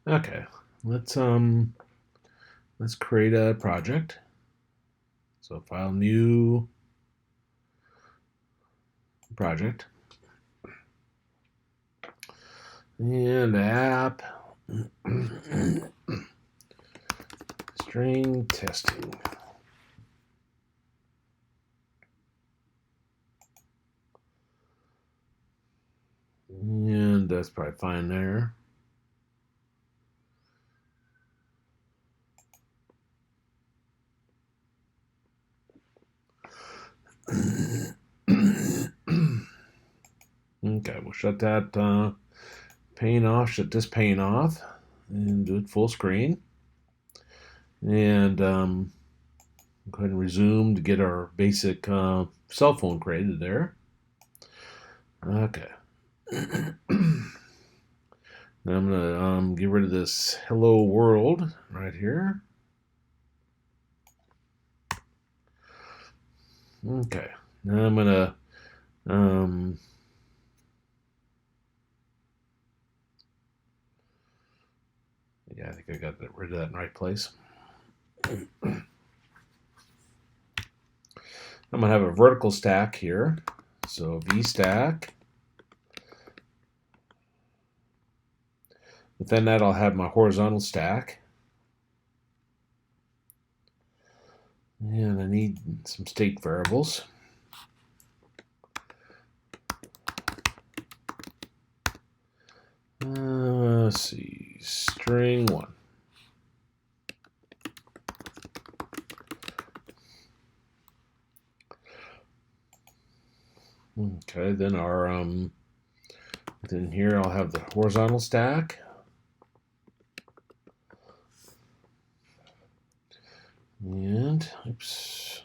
Okay, let's create a project. So file new project and app string testing. And that's probably fine there. Okay, we'll shut that pane off, shut this pane off, and do it full screen. And go ahead and resume to get our basic cell phone created there. Okay. Now I'm going to get rid of this hello world right here. Okay. Now I'm going to yeah, I think I got rid of that in the right place. I'm going to have a vertical stack here. So VStack. Within that, I'll have my horizontal stack. And I need some state variables. Let's see, string 1. Okay, then then here I'll have the horizontal stack. And, oops.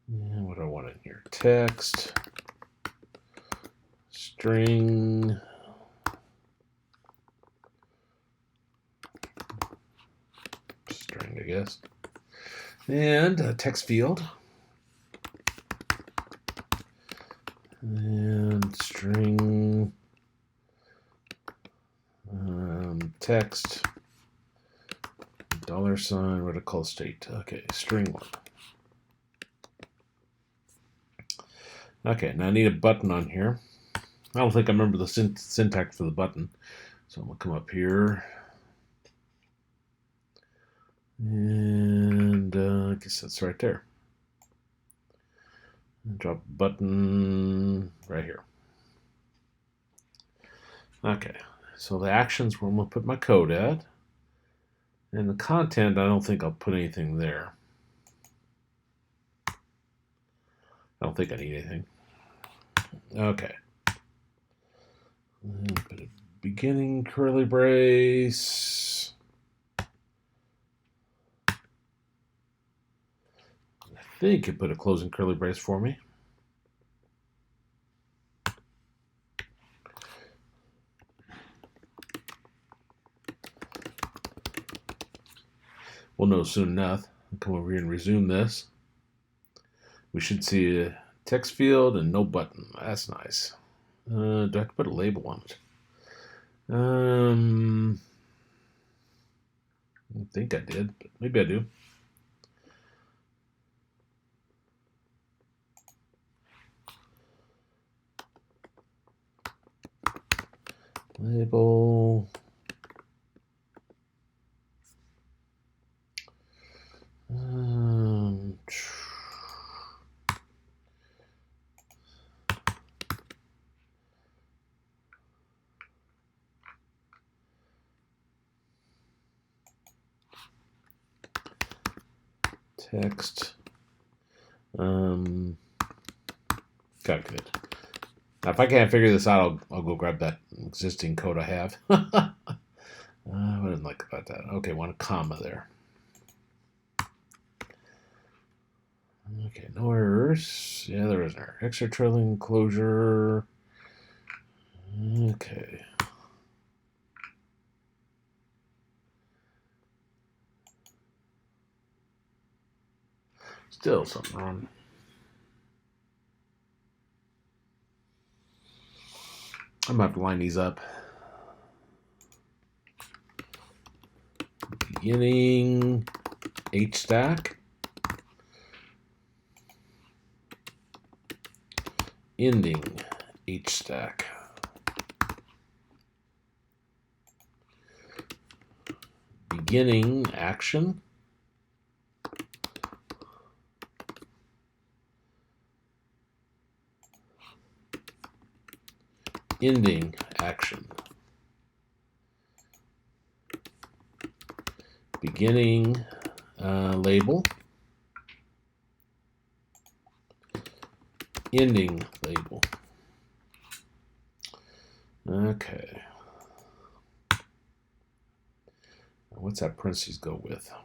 And what do I want in here? Text, string, I guess, and a text field, and string, text, $, vertical state. Okay, string 1. Okay, now I need a button on here. I don't think I remember the syntax for the button. So I'm going to come up here. And I guess that's right there. And drop a button right here. Okay, so the actions where I'm going to put my code at. And the content, I don't think I'll put anything there. I don't think I need anything. Okay. Put a beginning curly brace. I think it put a closing curly brace for me. We'll know soon enough. I'll come over here and resume this. We should see a text field and no button. That's nice. Do I have to put a label on it? I think I did, but maybe I do. Label. Text. Calculate. Now, if I can't figure this out, I'll go grab that existing code I have. I didn't like about that. Okay, want a comma there. Okay, no errors. Yeah, there is an error. Extra trailing closure. Okay. Still something wrong. I'm gonna have to line these up. Beginning H stack, ending H stack. Beginning action, ending action. Beginning label, ending label. Okay. What's that parentheses go with? I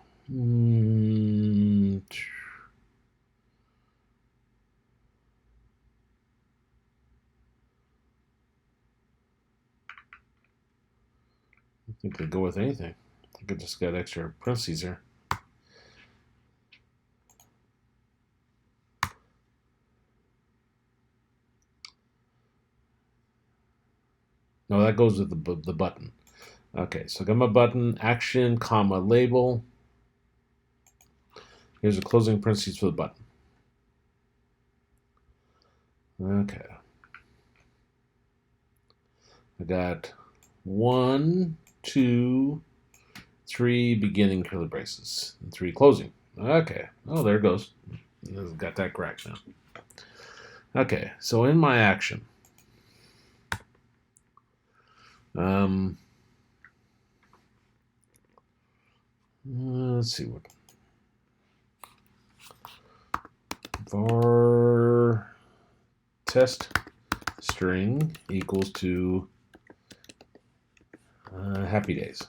think they go with anything. I think I just got extra parentheses there. No, that goes with the button. Okay, so I got my button, action, comma, label. Here's a closing parentheses for the button. Okay. I got 1, 2, 3 beginning curly braces and 3 closing. Okay. Oh, there it goes. Got that correct now. Okay, so in my action, let's see what var test string equals to happy days.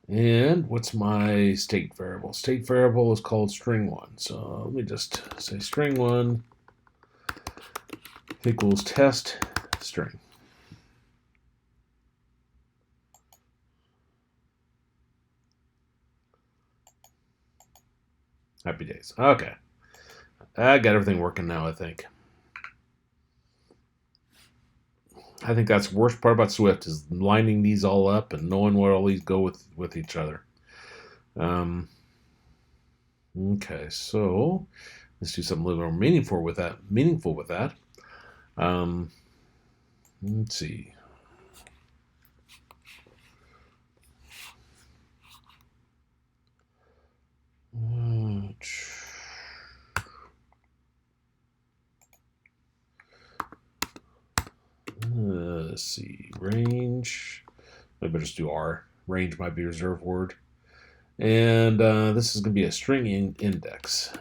And what's my state variable? State variable is called string1. So let me just say string1 equals test string. Happy days. Okay. I got everything working now, I think. I think that's the worst part about Swift is lining these all up and knowing where all these go with each other. Okay, so let's do something a little more meaningful with that. Let's see. Let's see. Range. I better just do R. Range might be a reserved word. And this is going to be a string index.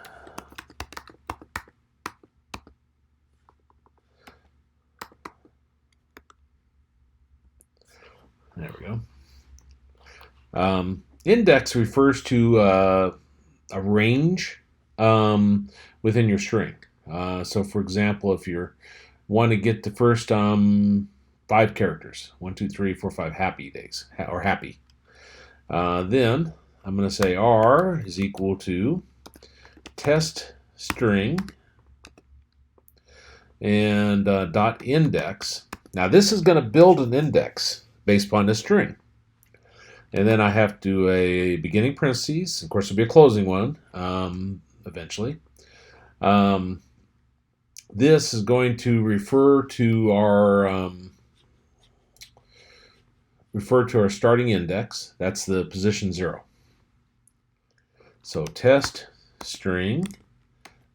There we go. Index refers to a range within your string. So, for example, if you want to get the first 5 characters, 1, 2, 3, 4, 5 happy days, or happy, then I'm going to say R is equal to test string and dot index. Now this is going to build an index based upon this string. And then I have to do a beginning parentheses. Of course, it'll be a closing one eventually. This is going to refer to our starting index. That's the position 0. So test string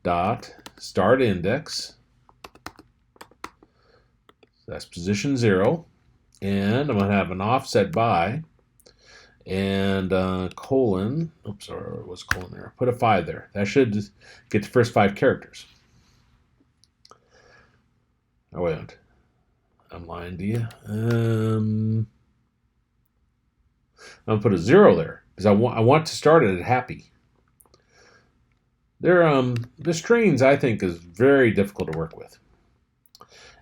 dot start index. That's position 0, and I'm going to have an offset by and colon. Oops, or was colon there? Put a 5 there. That should get the first 5 characters. Oh wait, I'm lying to you. I'm gonna put a 0 there because I want to start it at happy. The strings I think is very difficult to work with.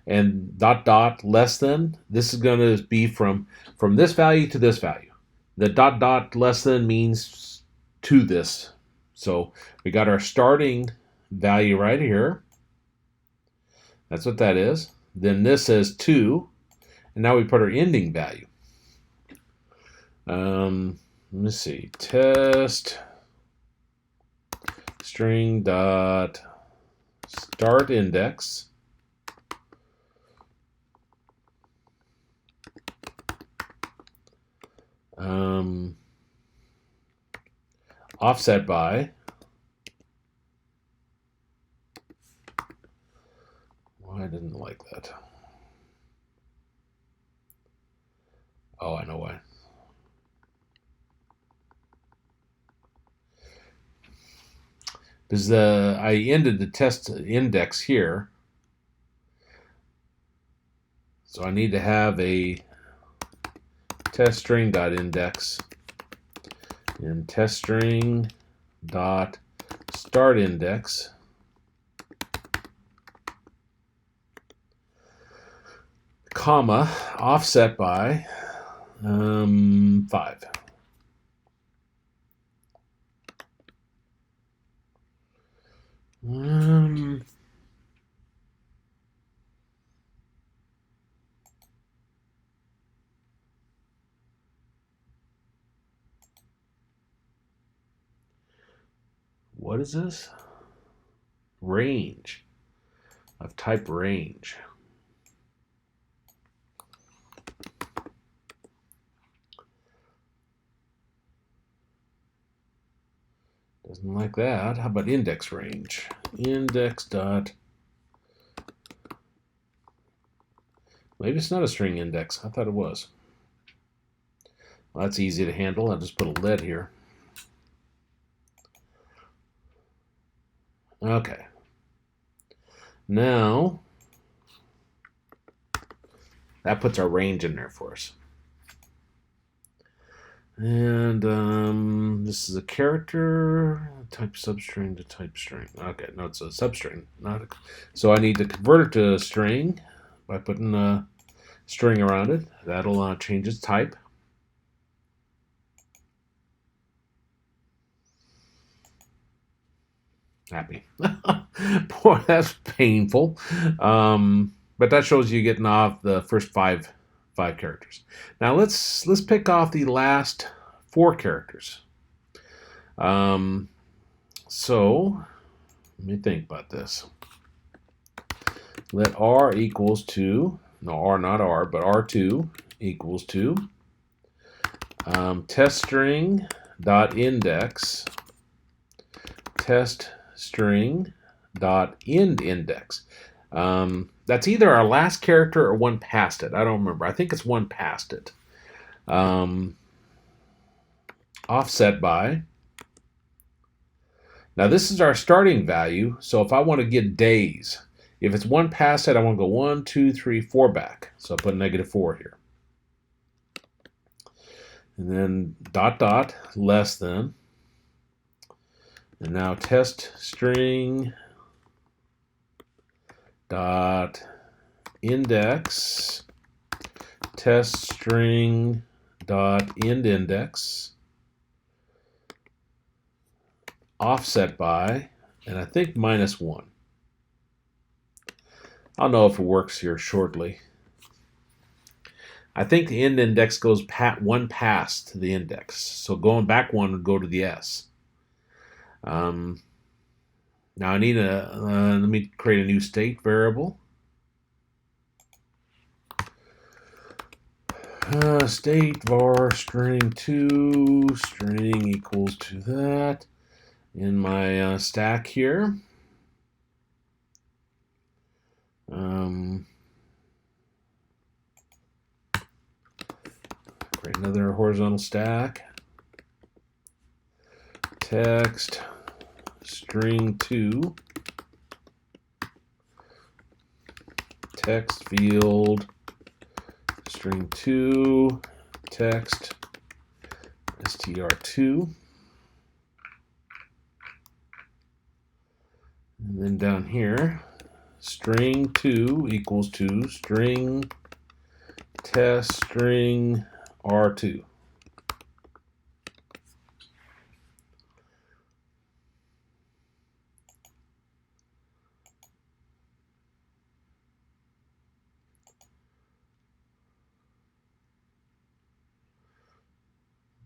And dot dot less than, this is going to be from this value to this value. The dot dot less than means to this. So we got our starting value right here. That's what that is. Then this says 2, and now we put our ending value. Let me see. Test string dot start index offset by I didn't like that. Oh, I know why. Because I ended the test index here. So I need to have a test string dot index and test string dot start index comma offset by 5. What is this? Range. I've typed range. Doesn't like that. How about index range? Index dot. Maybe it's not a string index. I thought it was. Well, that's easy to handle. I'll just put a lead here. Okay. Now, that puts our range in there for us. And this is a character, type substring to type string. Okay, no, it's a substring. So I need to convert it to a string by putting a string around it. That'll change its type. Happy. Boy, that's painful. But that shows you getting off the first five characters. Now let's pick off the last 4 characters. So let me think about this. Let R equals to, no, R not R, but R2 equals to test string dot index test string dot end index. That's either our last character or one past it. I don't remember. I think it's one past it. Offset by. Now this is our starting value. So if I want to get days, if it's one past it, I want to go 1, 2, 3, 4 back. So I put -4 here. And then dot dot less than. And now test string dot index test string dot end index offset by, and I think -1. I'll know if it works here shortly. I think the end index goes one past the index, so going back one would go to the S. Now I need let me create a new state variable. State var string 2 string equals to that in my stack here. Create another horizontal stack. Text string 2 text field string 2 text str2, and then down here string 2 equals to string test string r2.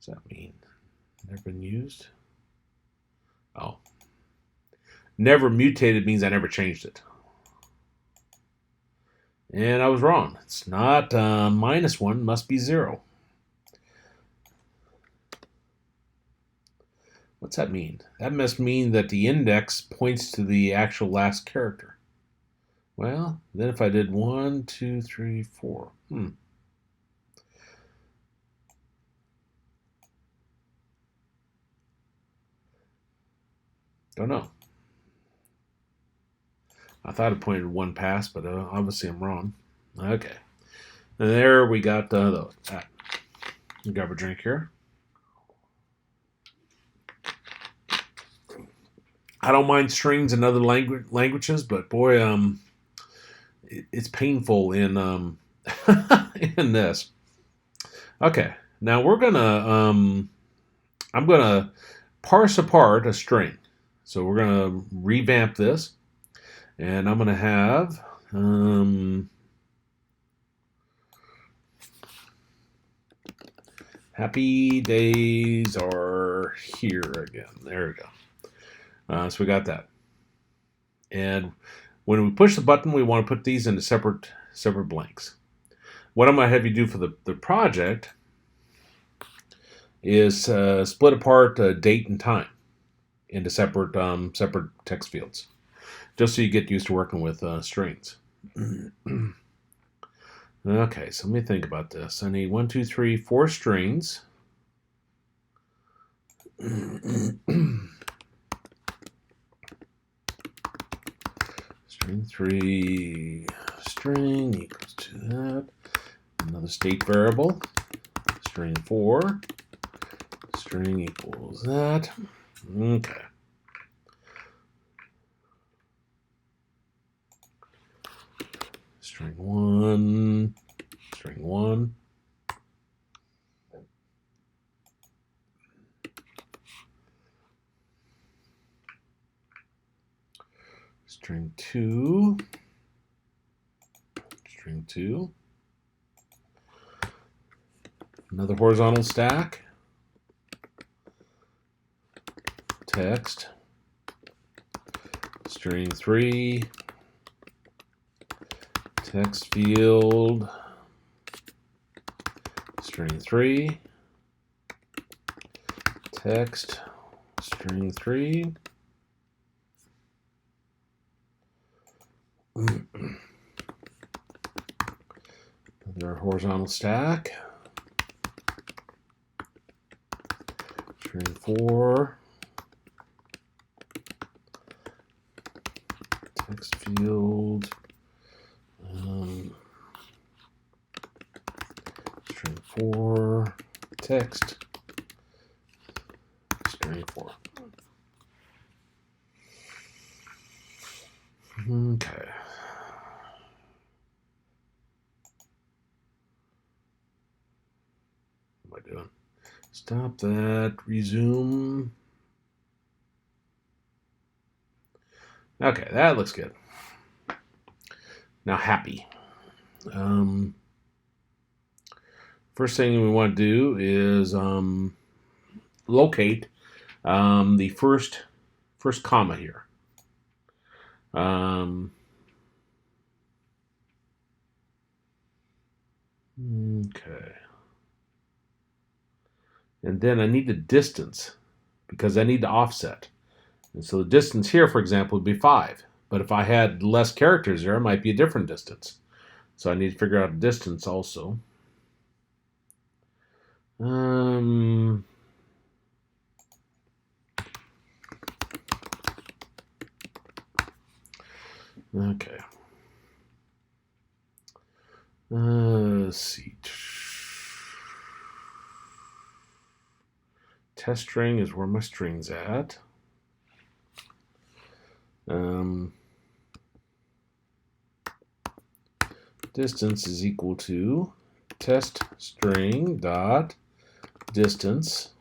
What's that mean? Never been used? Oh. Never mutated means I never changed it. And I was wrong. It's not -1, must be 0. What's that mean? That must mean that the index points to the actual last character. Well, then if I did 1, 2, 3, 4. Don't know. I thought it pointed 1 past, but obviously I'm wrong. Okay. And there we got those. Grab a drink here. I don't mind strings in other languages, but boy, it's painful in in this. Okay, now we're gonna I'm gonna parse apart a string. So we're gonna revamp this, and I'm gonna have happy days are here again. There we go. So we got that. And when we push the button, we want to put these into separate blanks. What I'm going to have you do for the project is split apart date and time into separate text fields, just so you get used to working with strings. Okay, so let me think about this. I need 1, 2, 3, 4 strings. String 3 string equals to that. Another state variable. String 4 string equals that. Okay. String 1 string 1. String 2 string 2. Another horizontal stack. Text. String 3. Text field. String 3. Text. String 3. Another horizontal stack. String 4. Text field. String 4. Text. String 4. Okay. What am I doing? Stop that. Resume. Okay, that looks good. Now happy. First thing we want to do is locate the first comma here. Okay. And then I need the distance because I need to offset. And so the distance here, for example, would be 5. But if I had less characters there, it might be a different distance. So I need to figure out a distance also. Okay. Let's see. Test string is where my string's at. Distance is equal to test string dot distance.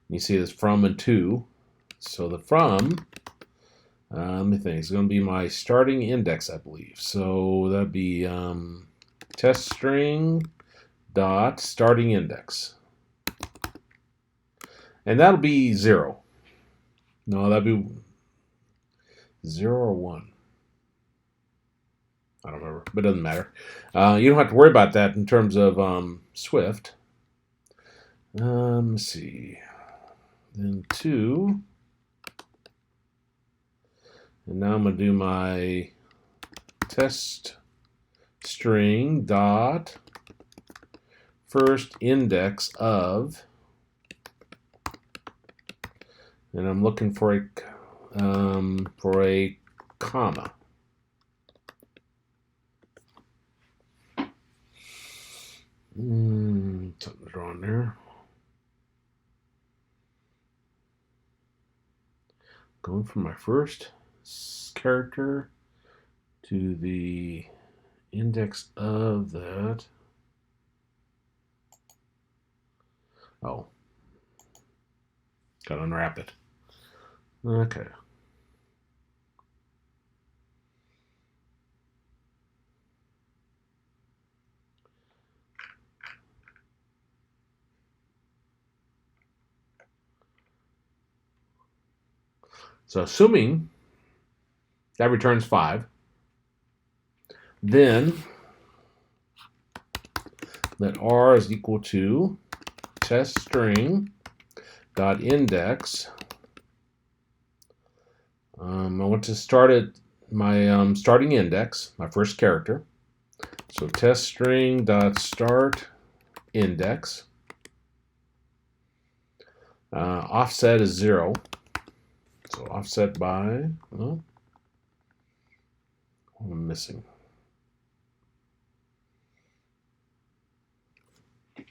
You see this from and to. So the from, let me think, it's going to be my starting index, I believe. So that'd be test string dot starting index. And that'll be 0. No, that'd be 0 or 1. I don't remember, but it doesn't matter. You don't have to worry about that in terms of Swift. Let's see. Then 2. And now I'm going to do my test string dot first index of, and I'm looking for a comma. Something drawn there. Going from my first character to the index of that. Oh, gotta unwrap it. Okay. So assuming that returns 5, then let r is equal to test string dot index. I want to start at my starting index, my first character. So test string dot start index. Offset is 0. So offset by, well, what am I missing? If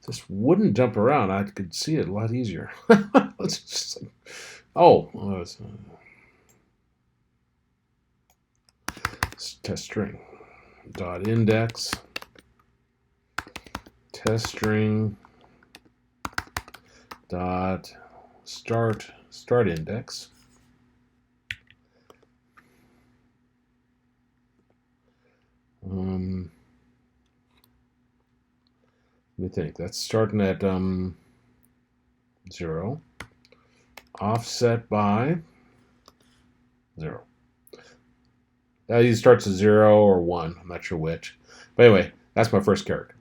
this wouldn't jump around, I could see it a lot easier. Let's just, test string dot index test string dot start index. Let me think. That's starting at 0. Offset by 0. That either starts at 0 or 1. I'm not sure which. But anyway, that's my first character.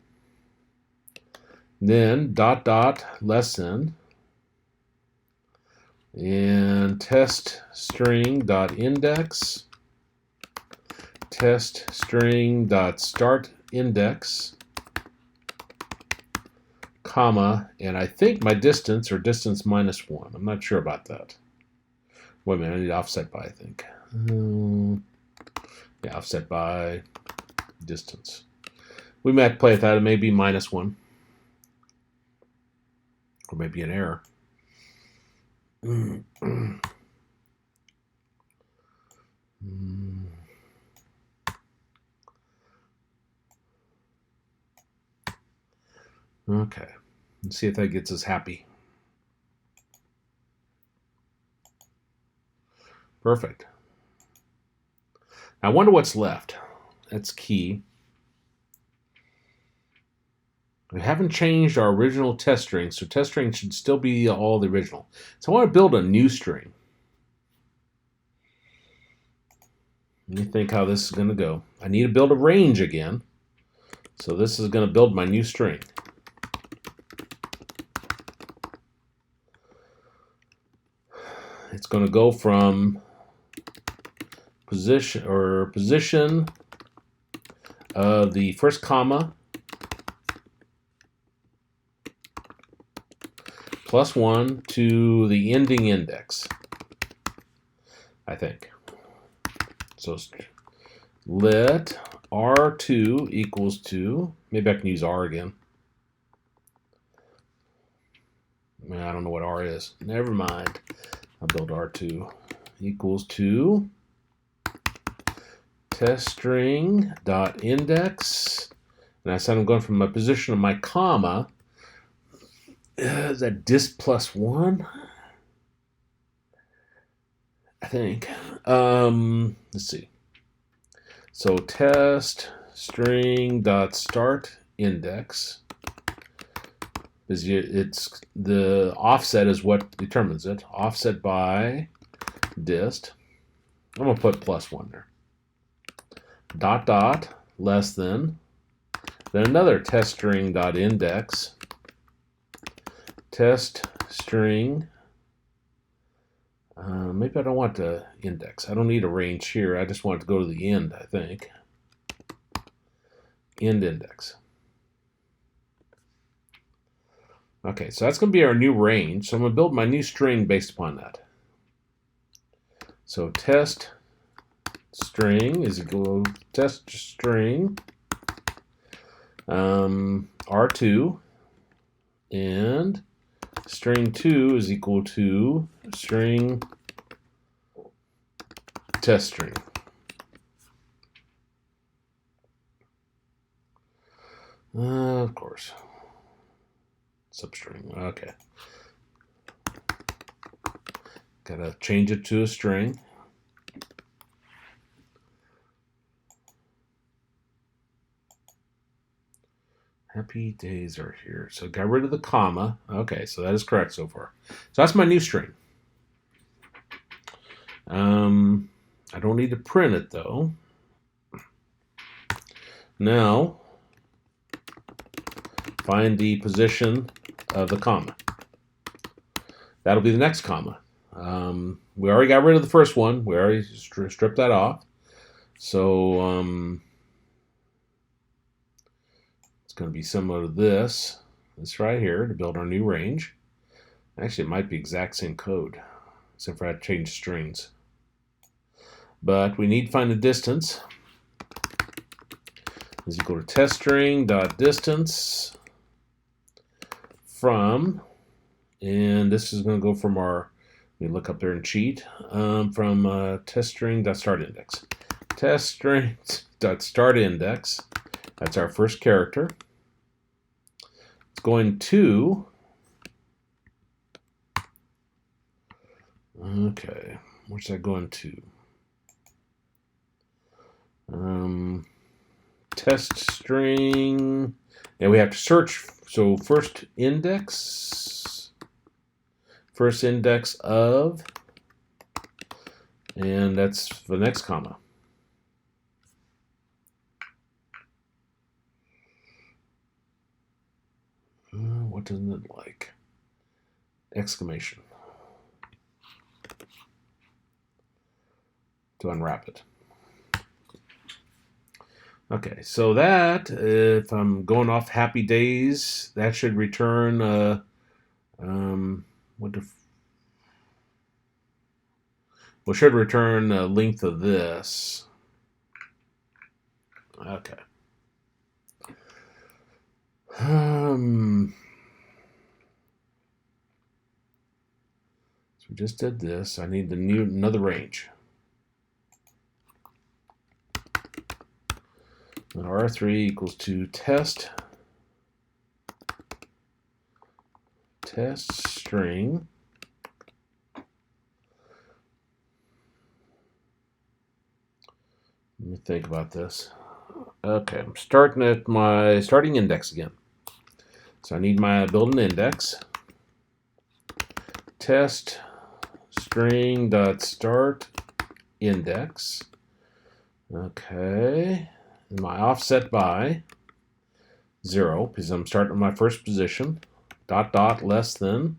Then dot dot less than and test string dot index test string dot start index comma, and I think my distance or distance minus 1. I'm not sure about that. Wait a minute, I need offset by, I think. Yeah, offset by distance. We might play with that. It may be minus 1. Or maybe an error. Okay, let's see if that gets us happy. Perfect. Now I wonder what's left. That's key. We haven't changed our original test string, so test string should still be all the original. So I want to build a new string. Let me think how this is going to go. I need to build a range again. So this is going to build my new string. It's going to go from position of the first comma plus 1 to the ending index, I think. So let R2 equals to, maybe I can use R again. I don't know what R is. Never mind. I'll build R2 equals to test string dot index, and I said I'm going from my position of my comma. Is that dist plus 1? I think. Let's see. So test string dot start index Because it's the offset is what determines it. Offset by dist. I'm going to put +1 there. Dot dot less than. Then another test string dot index. Test string. Maybe I don't want the index. I don't need a range here. I just want it to go to the end, I think. End index. Okay, so that's going to be our new range. So I'm going to build my new string based upon that. So test string is equal to test string R2, and string 2 is equal to string test string. Of course. Substring. Okay. Gotta change it to a string. Happy days are here. So got rid of the comma. Okay, so that is correct so far. So that's my new string. I don't need to print it though. Now, find the position of the comma. That'll be the next comma. We already got rid of the first one. We already stripped that off. So it's going to be similar to this right here to build our new range. Actually, it might be exact same code, except for I had to change strings. But we need to find the distance. Is equal to test string dot distance from, and this is going to go from our, let me look up there and cheat, from test string dot start index. Test string dot start index. That's our first character. It's going to, okay, where's that going to? Test string, and we have to search. So first index of, and that's the next comma. What doesn't it like? Exclamation. To unwrap it. Okay, so that, if I'm going off happy days, that should return, should return the length of this. Okay. So we just did this. I need another range. And R3 equals to test string Let me think about this. Okay, I'm starting at my starting index again. So I need my build an index. Test string dot start index. Okay, and my offset by 0 because I'm starting at my first position. Dot dot less than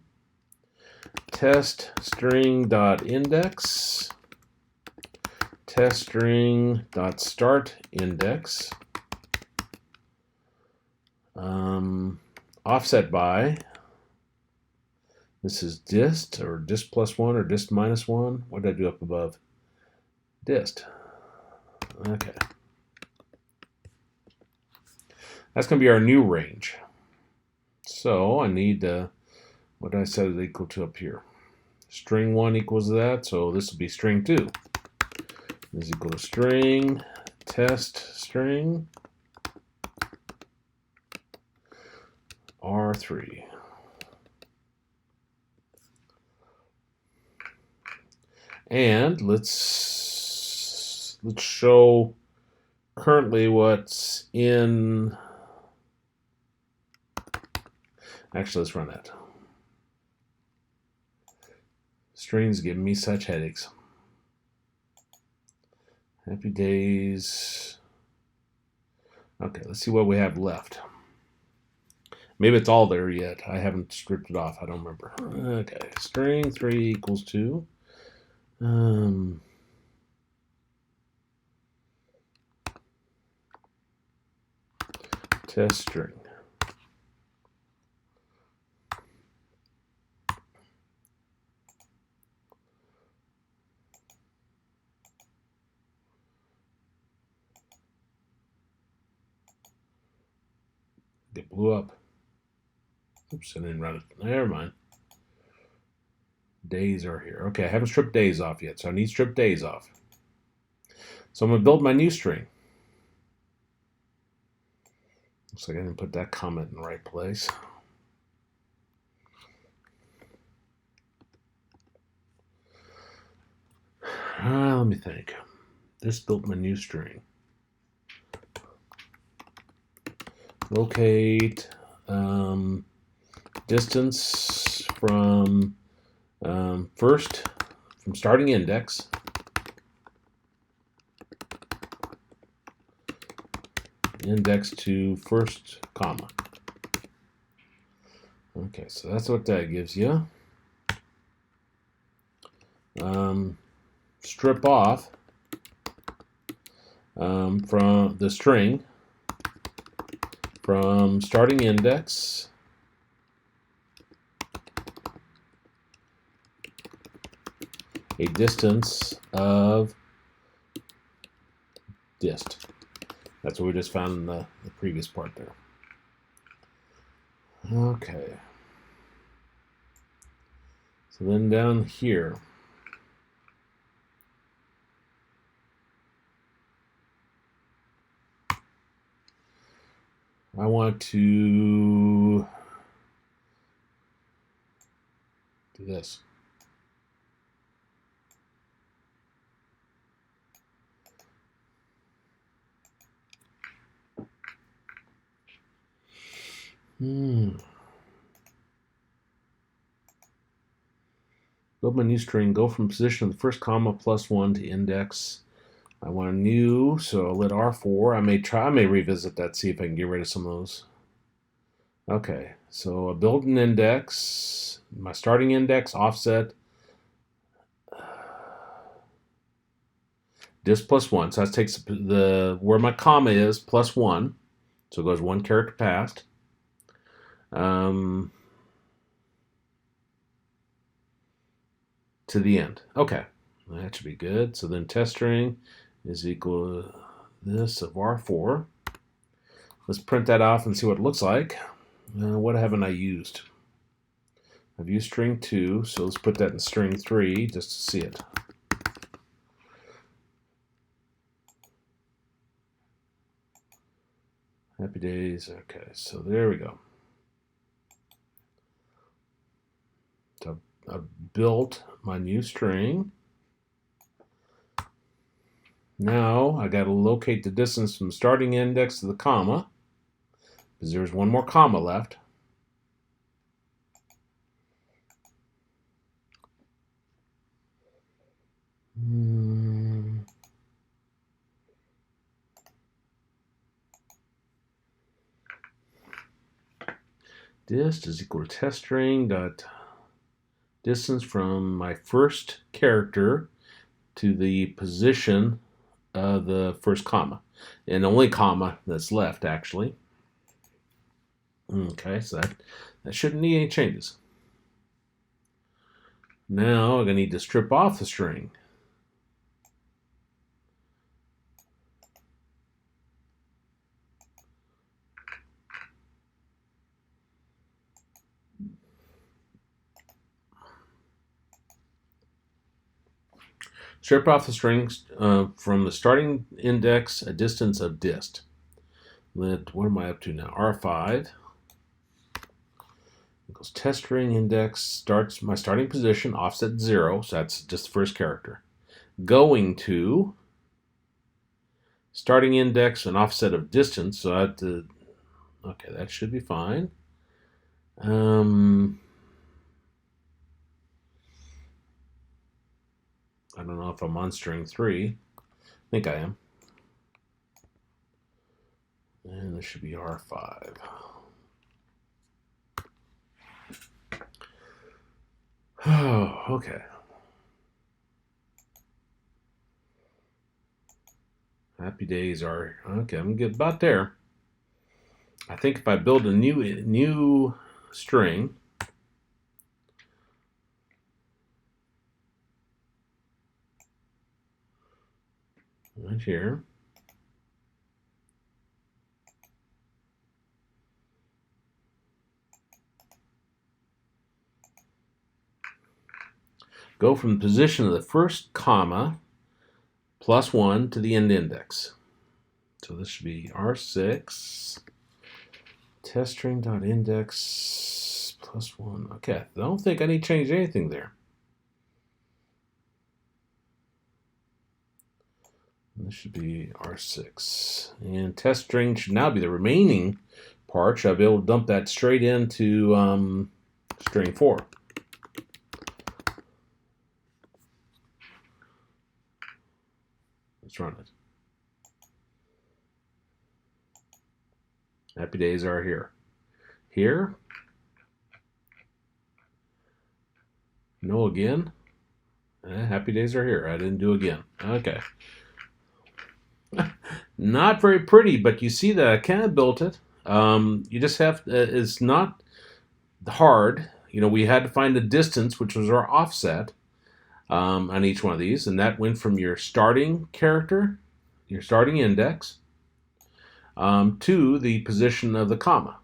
test string dot index. Test string dot start index. Offset by, this is dist or dist plus 1 or dist minus 1. What did I do up above? Dist. Okay. That's going to be our new range. So I need, what did I set it equal to up here? String 1 equals that, so this will be string 2. Is equal to string, test string, R3. And let's show currently what's in. Actually, let's run that. Strings give me such headaches. Happy days. Okay, let's see what we have left. Maybe it's all there yet. I haven't stripped it off. I don't remember. Okay, string 3 equals 2. Test string. It blew up. Oops, I didn't run it. Never mind. Days are here. Okay, I haven't stripped days off yet, so I need to strip days off. So I'm going to build my new string. Looks like I didn't put that comment in the right place. Let me think. This built my new string. Locate distance from from starting index to first comma. Okay, so that's what that gives you. Strip off from the string from starting index a distance of dist. That's what we just found in the previous part there. Okay. So then down here, I want to do this. Build my new string, go from position of the first comma +1 to index. I want a new, so I'll let R4. I may revisit that, see if I can get rid of some of those. Okay, so I build an index, my starting index, offset, dist +1. So that takes where my comma is +1, so it goes one character past. To the end. Okay, that should be good. So then test string is equal to this of R4. Let's print that off and see what it looks like. What haven't I used? I've used string 2, so let's put that in string 3 just to see it. Happy days. Okay, so there we go. So I've built my new string. Now I got to locate the distance from starting index to the comma, because there's one more comma left. Dist is equal to test string dot distance from my first character to the position of the first comma, and the only comma that's left actually. Okay, so that shouldn't need any changes. Now I'm going to need to strip off the string. Strip off the strings from the starting index a distance of dist. What am I up to now? R5 equals test string index starts my starting position offset 0, so that's just the first character. Going to starting index and offset of distance, so I have to, okay, that should be fine. I don't know if I'm on string 3. I think I am. And this should be R5. Oh, okay. Happy days are okay. I'm gonna get about there. I think if I build a new string, right here, go from the position of the first comma plus 1 to the end index. So this should be R6 test string dot index plus 1. Okay, I don't think I need to change anything there. This should be R6. And test string should now be the remaining part. Should I be able to dump that straight into string 4? Let's run it. Happy days are here. Here. No again. Happy days are here. I didn't do again. Okay. Not very pretty, but you see that I kind of built it. You just have it's not hard. You know, we had to find the distance, which was our offset on each one of these, and that went from your starting character, your starting index, to the position of the comma.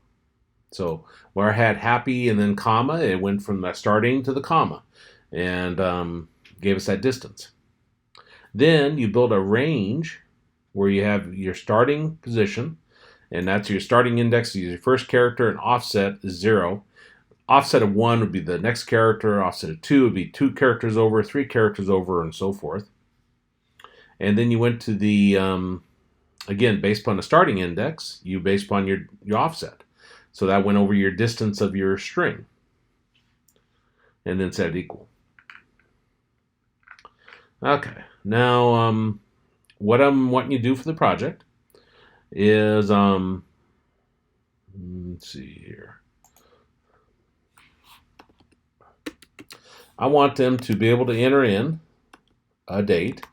So where I had happy and then comma, it went from the starting to the comma, and gave us that distance. Then you build a range where you have your starting position, and that's your starting index is your first character, and offset is 0. Offset of 1 would be the next character, offset of 2 would be 2 characters over, 3 characters over, and so forth. And then you went to the, again, based upon the starting index, you based upon your offset. So that went over your distance of your string, and then set it equal. Okay, now what I'm wanting you to do for the project is, let's see here. I want them to be able to enter in a date,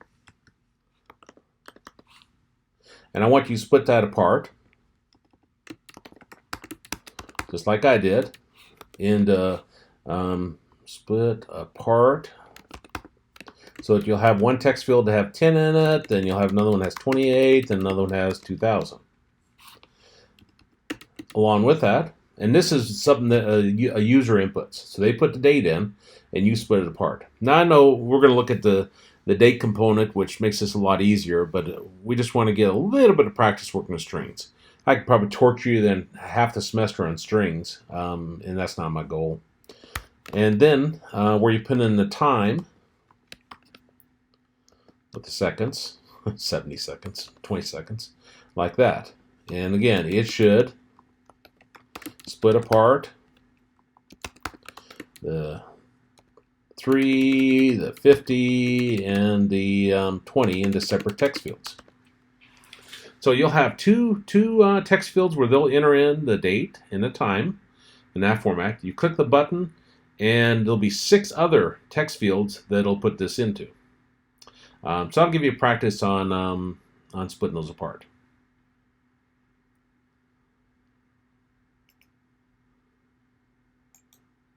and I want you to split that apart, just like I did, and split apart so that you'll have one text field to have 10 in it, then you'll have another one that has 28, and another one has 2000. Along with that, and this is something that a user inputs. So they put the date in, and you split it apart. Now I know we're going to look at the date component, which makes this a lot easier, but we just want to get a little bit of practice working with strings. I could probably torture you then half the semester on strings, and that's not my goal. And then where you put in the time, with the seconds, 70 seconds, 20 seconds, like that. And again, it should split apart the 3, the 50, and the 20 into separate text fields. So you'll have two text fields where they'll enter in the date and the time in that format. You click the button, and there'll be 6 other text fields that it'll put this into. So I'll give you a practice on splitting those apart.